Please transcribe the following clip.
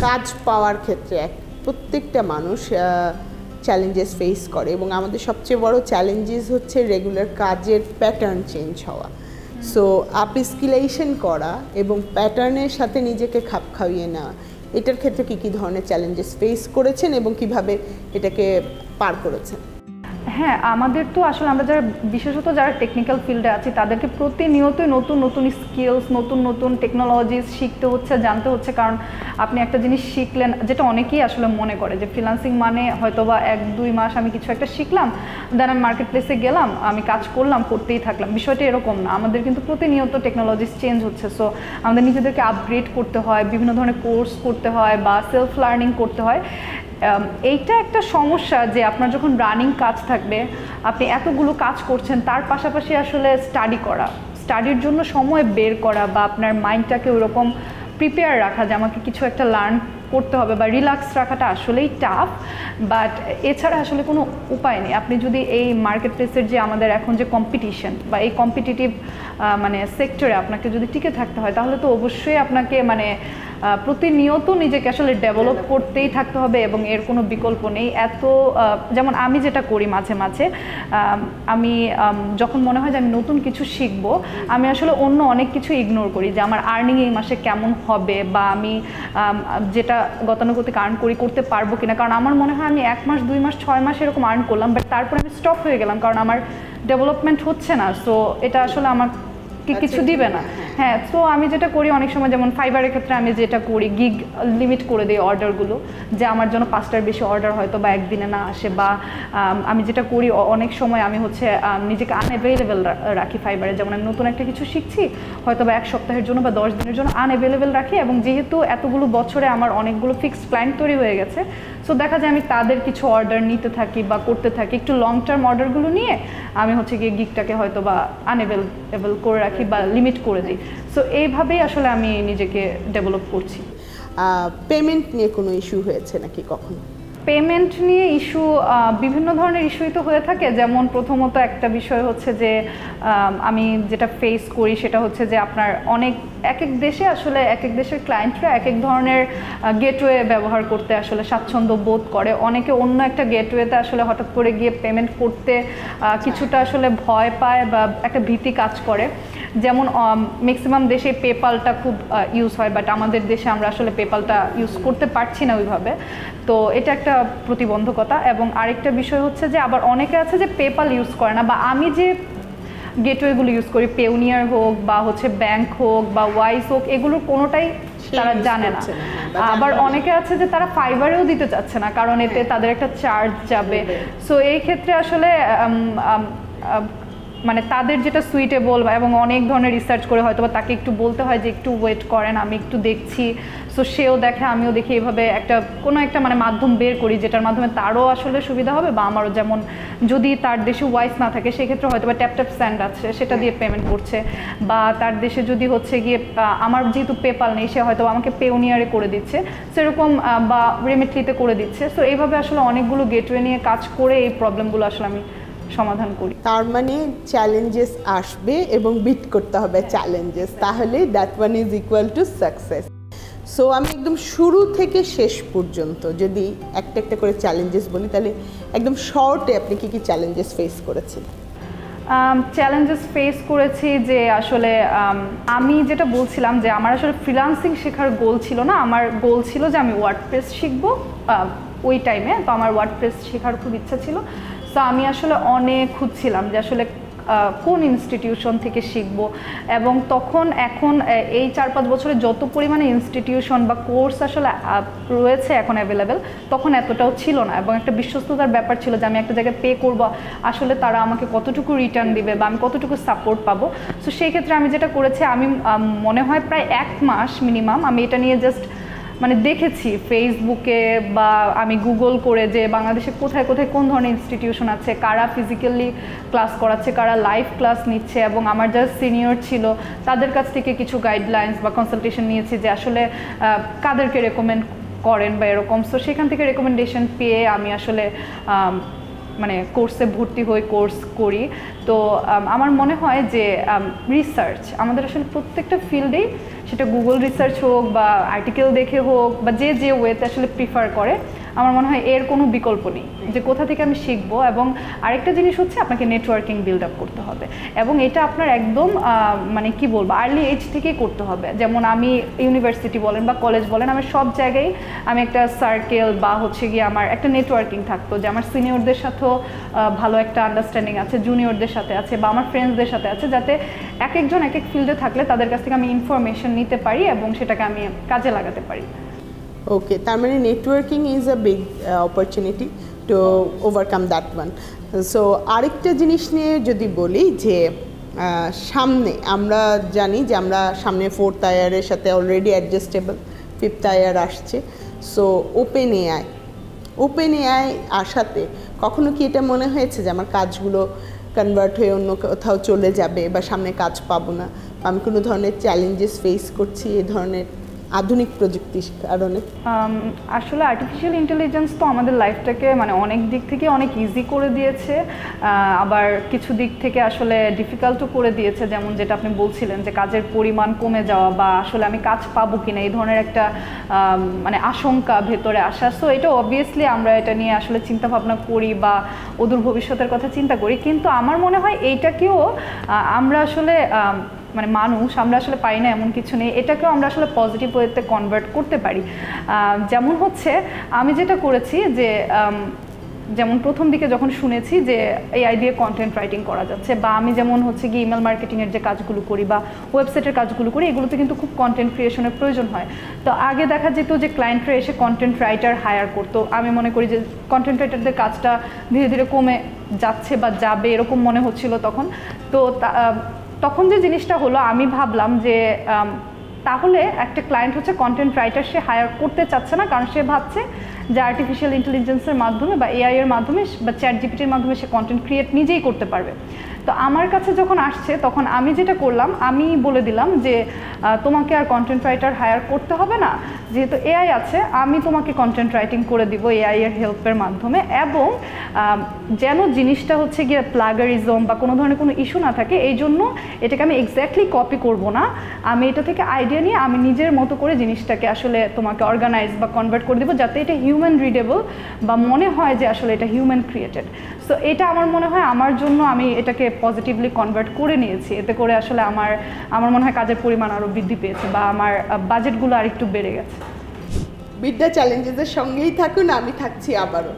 কাজ পাওয়ার ক্ষেত্রে প্রত্যেকটা মানুষ চ্যালেঞ্জেস ফেস করে, এবং আমাদের সবচেয়ে বড় চ্যালেঞ্জেস হচ্ছে রেগুলার কাজের প্যাটার্ন চেঞ্জ হওয়া। সো আপস্কিলেশন করা এবং প্যাটার্নের সাথে নিজেকে খাপ খাইয়ে নেওয়া, এটার ক্ষেত্রে কী ধরনের চ্যালেঞ্জেস ফেস করেছেন এবং কিভাবে এটাকে পার করেছেন? হ্যাঁ, আমাদের তো আসলে আমরা যারা বিশেষত যারা টেকনিক্যাল ফিল্ডে আছি তাদেরকে প্রতিনিয়তই নতুন নতুন স্কিলস, নতুন নতুন টেকনোলজিস শিখতে হচ্ছে, জানতে হচ্ছে। কারণ আপনি একটা জিনিস শিখলেন, যেটা অনেকেই আসলে মনে করে যে ফ্রিল্যান্সিং মানে হয়তো বা 1-2 মাস আমি কিছু একটা শিখলাম, দেন আমি মার্কেট প্লেসে গেলাম, আমি কাজ করলাম, করতেই থাকলাম। বিষয়টা এরকম না, আমাদের কিন্তু প্রতিনিয়ত টেকনোলজিস চেঞ্জ হচ্ছে। সো আমাদের নিজেদেরকে আপগ্রেড করতে হয়, বিভিন্ন ধরনের কোর্স করতে হয় বা সেলফ লার্নিং করতে হয়। এইটা একটা সমস্যা যে আপনার যখন রানিং কাজ থাকবে, আপনি এতগুলো কাজ করছেন, তার পাশাপাশি আসলে স্টাডির জন্য সময় বের করা বা আপনার মাইন্ডটাকে ওরকম প্রিপেয়ার রাখা যে আমাকে কিছু একটা লার্ন করতে হবে বা রিল্যাক্স রাখাটা আসলেই টাফ। বাট এছাড়া আসলে কোনো উপায় নেই। আপনি যদি এই মার্কেট প্লেসের যে আমাদের এখন যে কম্পিটিশন বা এই কম্পিটিটিভ মানে সেক্টরে আপনাকে যদি টিকে থাকতে হয়, তাহলে তো অবশ্যই আপনাকে মানে প্রতিনিয়ত নিজেকে আসলে ডেভেলপ করতেই থাকতে হবে এবং এর কোনো বিকল্প নেই। যেমন আমি যেটা করি মাঝে মাঝে, আমি যখন মনে হয় যে আমি নতুন কিছু শিখবো, আমি আসলে অন্য অনেক কিছু ইগনোর করি যে আমার আর্নিং এই মাসে কেমন হবে বা আমি যেটা গতানুগতিক আর্ন করতে পারবো কিনা। কারণ আমার মনে হয় আমি 1 মাস 2 মাস 6 মাস এরকম আর্ন করলাম, বাট তারপরে আমি স্টপ হয়ে গেলাম কারণ আমার ডেভেলপমেন্ট হচ্ছে না। সো এটা আসলে আমার কিছু দিবে না। হ্যাঁ, তো আমি যেটা করি অনেক সময়, যেমন ফাইবারের ক্ষেত্রে আমি যেটা করি, গিগ লিমিট করে দিই অর্ডারগুলো, যে আমার জন্য 5টার বেশি অর্ডার হয়তো বা একদিনে না আসে। বা আমি যেটা করি অনেক সময় আমি হচ্ছে নিজেকে আনঅ্যাভেলেবেল রাখি ফাইবারে। যেমন আমি নতুন একটা কিছু শিখছি, হয়তো বা 1 সপ্তাহের জন্য বা 10 দিনের জন্য আনঅ্যাভেলেবেল রাখি। এবং যেহেতু এতগুলো বছরে আমার অনেকগুলো ফিক্সড ক্লায়েন্ট তৈরি হয়ে গেছে, সো দেখা যায় আমি তাদের কিছু অর্ডার নিতে থাকি বা করতে থাকি। একটু লং টার্ম অর্ডারগুলো নিয়ে আমি হচ্ছে গিয়ে গিগটাকে হয়তো বা আনঅ্যাভেলেবেল করে রাখি বা লিমিট করে দিই। সো এইভাবেই আসলে আমি নিজেকে ডেভেলপ করছি। পেমেন্ট নিয়ে কোনো ইস্যু হয়েছে নাকি কখনো? পেমেন্ট নিয়ে ইস্যু বিভিন্ন ধরনের ইস্যুই তো হয়ে থাকে। যেমন প্রথমত একটা বিষয় হচ্ছে যে আমি যেটা ফেস করি সেটা হচ্ছে যে আপনার এক এক দেশে আসলে এক এক দেশের ক্লায়েন্টরা এক এক ধরনের গেটওয়ে ব্যবহার করতে আসলে স্বাচ্ছন্দ্য বোধ করে। অনেকে অন্য একটা গেটওয়েতে আসলে হঠাৎ করে গিয়ে পেমেন্ট করতে কিছুটা আসলে ভয় পায় বা একটা ভীতি কাজ করে। যেমন ম্যাক্সিমাম দেশে পেপালটা খুব ইউজ হয়, বাট আমাদের দেশে আমরা আসলে পেপালটা ইউজ করতে পারছি না ওইভাবে। তো এটা একটা প্রতিবন্ধকতা। এবং আরেকটা বিষয় হচ্ছে যে আবার অনেকে আছে যে পেপাল ইউজ করে না, বা আমি যে গেটওয়েগুলো ইউজ করি, পেওনিয়ার হোক বা হচ্ছে ব্যাংক হোক বা ওয়াইস হোক, এগুলোর কোনোটাই তারা জানে না। আবার অনেকে আছে যে তারা ফাইবারেও দিতে চাচ্ছে না, কারণ এতে তাদের একটা চার্জ যাবে। সো এই ক্ষেত্রে আসলে মানে তাদের যেটা সুইটেবল এবং অনেক ধরনের রিসার্চ করে হয়তো বা তাকে একটু বলতে হয় যে একটু ওয়েট করেন, আমি একটু দেখছি। সো সেও দেখে, আমিও দেখি, এভাবে কোনো একটা মানে মাধ্যম বের করি যেটার মাধ্যমে তারও আসলে সুবিধা হবে বা আমারও। যেমন যদি তার দেশে ওয়াইস না থাকে সেক্ষেত্রে হয়তো বা ট্যাপ স্যান্ড আছে, সেটা দিয়ে পেমেন্ট করছে। বা তার দেশে যদি হচ্ছে গিয়ে আমার যেহেতু পেপাল নেই, সে হয়তো আমাকে পেওনিয়ারে করে দিচ্ছে সেরকম, বা রেমিটলিতে করে দিচ্ছে। সো এইভাবে আসলে অনেকগুলো গেটওয়ে নিয়ে কাজ করে এই প্রবলেমগুলো আসলে আমি সমাধান করি। তার মানে চ্যালেঞ্জেস আসবে এবং বিট করতে হবে চ্যালেঞ্জেস, তাহলে that one is equal to success. So আমি একদম শুরু থেকে শেষ পর্যন্ত যদি একটা একটা করে চ্যালেঞ্জেস বলি, তাহলে একদম শর্টে আপনি কি কি চ্যালেঞ্জেস ফেস করেছেন? চ্যালেঞ্জেস ফেস করেছি যে আসলে আমি যেটা বলছিলাম যে আমার আসলে ফ্রিল্যান্সিং শেখার গোল ছিল না, আমার গোল ছিল যে আমি ওয়ার্ডপ্রেস শিখবো ওই টাইমে। তো আমার ওয়ার্ডপ্রেস শেখার খুব ইচ্ছা ছিল। তো আমি আসলে অনেক খুঁজছিলাম যে আসলে কোন ইনস্টিটিউশন থেকে শিখবো। এবং এখন এই 4-5 বছরে যত পরিমাণে ইনস্টিটিউশন বা কোর্স আসলে রয়েছে এখন অ্যাভেলেবেল, তখন এতটাও ছিল না। এবং একটা বিশ্বস্ততার ব্যাপার ছিল যে আমি একটা জায়গায় পে করবো, আসলে তারা আমাকে কতটুকু রিটার্ন দিবে বা আমি কতটুকু সাপোর্ট পাবো। সো সেই ক্ষেত্রে আমি যেটা করেছি, আমি মনে হয় প্রায় 1 মাস মিনিমাম আমি এটা নিয়ে জাস্ট মানে দেখেছি ফেসবুকে বা আমি গুগল করে যে বাংলাদেশে কোথায় কোথায় কোন ধরনের ইনস্টিটিউশন আছে, কারা ফিজিক্যালি ক্লাস করাচ্ছে, কারা লাইভ ক্লাস নিচ্ছে। এবং আমার যারা সিনিয়র ছিল তাদের কাছ থেকে কিছু গাইডলাইন্স বা কনসালটেশন নিয়েছি যে আসলে কাদেরকে রেকমেন্ড করেন বা এরকম। সো সেখান থেকে রেকমেন্ডেশন পেয়ে আমি আসলে মানে কোর্সে ভর্তি হই, কোর্স করি। তো আমার মনে হয় যে রিসার্চ আমাদের আসলে প্রত্যেকটা ফিল্ডেই, সেটা গুগল রিসার্চ হোক বা আর্টিকেল দেখে হোক বা যে ওয়েতে আসলে প্রিফার করে, আমার মনে হয় এর কোনো বিকল্প নেই যে কোথা থেকে আমি শিখবো। এবং আরেকটা জিনিস হচ্ছে আপনাকে নেটওয়ার্কিং বিল্ড আপ করতে হবে, এবং এটা আপনার একদম মানে কি বলবো আর্লি এজ থেকেই করতে হবে। যেমন আমি ইউনিভার্সিটি বলেন বা কলেজ বলেন, আমি সব জায়গায় আমি একটা সার্কেল বা হচ্ছে গিয়ে আমার একটা নেটওয়ার্কিং থাকতো, যে আমার সিনিয়রদের সাথেও ভালো একটা আন্ডারস্ট্যান্ডিং আছে, জুনিয়রদের সাথে আছে বা আমার ফ্রেন্ডসদের সাথে আছে, যাতে এক একজন এক এক ফিল্ডে থাকলে তাদের কাছ থেকে আমি ইনফরমেশন নিতে পারি এবং সেটাকে আমি কাজে লাগাতে পারি। ওকে, তার মানে networking is a big opportunity to overcome that one. So আরেকটা জিনিস নিয়ে যদি বলি যে সামনে আমরা জানি যে আমরা সামনে 4th ইয়ারের সাথে অলরেডি অ্যাডজাস্টেবল 5th ইয়ার আসছে। সো ওপেন এআই আসাতে কখনো কি এটা মনে হয়েছে যে আমার কাজগুলো কনভার্ট হয়ে অন্য কোথাও চলে যাবে বা সামনে কাজ পাবো না, আমি কোনো ধরনের চ্যালেঞ্জেস ফেস করছি এই ধরনের আধুনিক প্রযুক্তির কারণে? আসলে আর্টিফিশিয়াল ইন্টেলিজেন্স তো আমাদের লাইফটাকে মানে অনেক দিক থেকে অনেক ইজি করে দিয়েছে, আবার কিছু দিক থেকে আসলে ডিফিকাল্টও করে দিয়েছে। যেমন যেটা আপনি বলছিলেন যে কাজের পরিমাণ কমে যাওয়া বা আসলে আমি কাজ পাবো কিনা এই ধরনের একটা মানে আশঙ্কা ভেতরে আসা। সো এটা অবভিয়াসলি আমরা এটা নিয়ে আসলে চিন্তা ভাবনা করি বা অদূর ভবিষ্যতের কথা চিন্তা করি, কিন্তু আমার মনে হয় এইটাকেও আমরা আসলে মানে মানুষ আমরা আসলে পাই না এমন কিছু নেই, এটাকেও আমরা আসলে পজিটিভ ওয়েতে কনভার্ট করতে পারি। যেমন হচ্ছে আমি যেটা করেছি যে যেমন প্রথম দিকে যখন শুনেছি যে এআই দিয়ে কন্টেন্ট রাইটিং করা যাচ্ছে, বা আমি যেমন হচ্ছে কি ইমেল মার্কেটিংয়ের যে কাজগুলো করি বা ওয়েবসাইটের কাজগুলো করি, এগুলোতে কিন্তু খুব কন্টেন্ট ক্রিয়েশনের প্রয়োজন হয়। তো আগে দেখা যেত যে ক্লায়েন্টরা এসে কন্টেন্ট রাইটার হায়ার করতো, আমি মনে করি যে কন্টেন্ট রাইটারদের কাজটা ধীরে ধীরে কমে যাচ্ছে বা যাবে এরকম মনে হচ্ছিল তখন। তো তখন যে জিনিসটা হলো, আমি ভাবলাম যে তাহলে একটা ক্লায়েন্ট হচ্ছে কন্টেন্ট রাইটার সে হায়ার করতে চাচ্ছে না, কারণ সে ভাবছে যে আর্টিফিশিয়াল ইন্টেলিজেন্সের মাধ্যমে বা এআই এর মাধ্যমে বা চ্যাট জিপিটির মাধ্যমে সে কন্টেন্ট ক্রিয়েট নিজেই করতে পারবে। তো আমার কাছে যখন আসছে তখন আমি যেটা করলাম, আমি বলে দিলাম যে তোমাকে আর কন্টেন্ট রাইটার হায়ার করতে হবে না, যেহেতু এআই আছে আমি তোমাকে কন্টেন্ট রাইটিং করে দিব এআই এর হেল্পের মাধ্যমে। এবং যেন জিনিসটা হচ্ছে গিয়ে প্লাগারিজম বা কোনো ধরনের কোনো ইস্যু না থাকে, এই জন্য এটাকে আমি এক্স্যাক্টলি কপি করব না, আমি এটা থেকে আইডিয়া নিয়ে আমি নিজের মতো করে জিনিসটাকে আসলে তোমাকে অর্গানাইজ বা কনভার্ট করে দেবো, যাতে এটা হিউম্যান রিডেবল বা মনে হয় যে আসলে এটা হিউম্যান ক্রিয়েটেড। সো এটা আমার মনে হয় আমার জন্য আমি এটাকে পজিটিভলি কনভার্ট করে নিয়েছি, এতে করে আসলে আমার মনে হয় কাজের পরিমাণ আরও বৃদ্ধি পেয়েছে বা আমার বাজেটগুলো আরেকটু বেড়ে গেছে। বিদ্যা চ্যালেঞ্জেসের সঙ্গেই থাকুন, আমি থাকছি আবারও।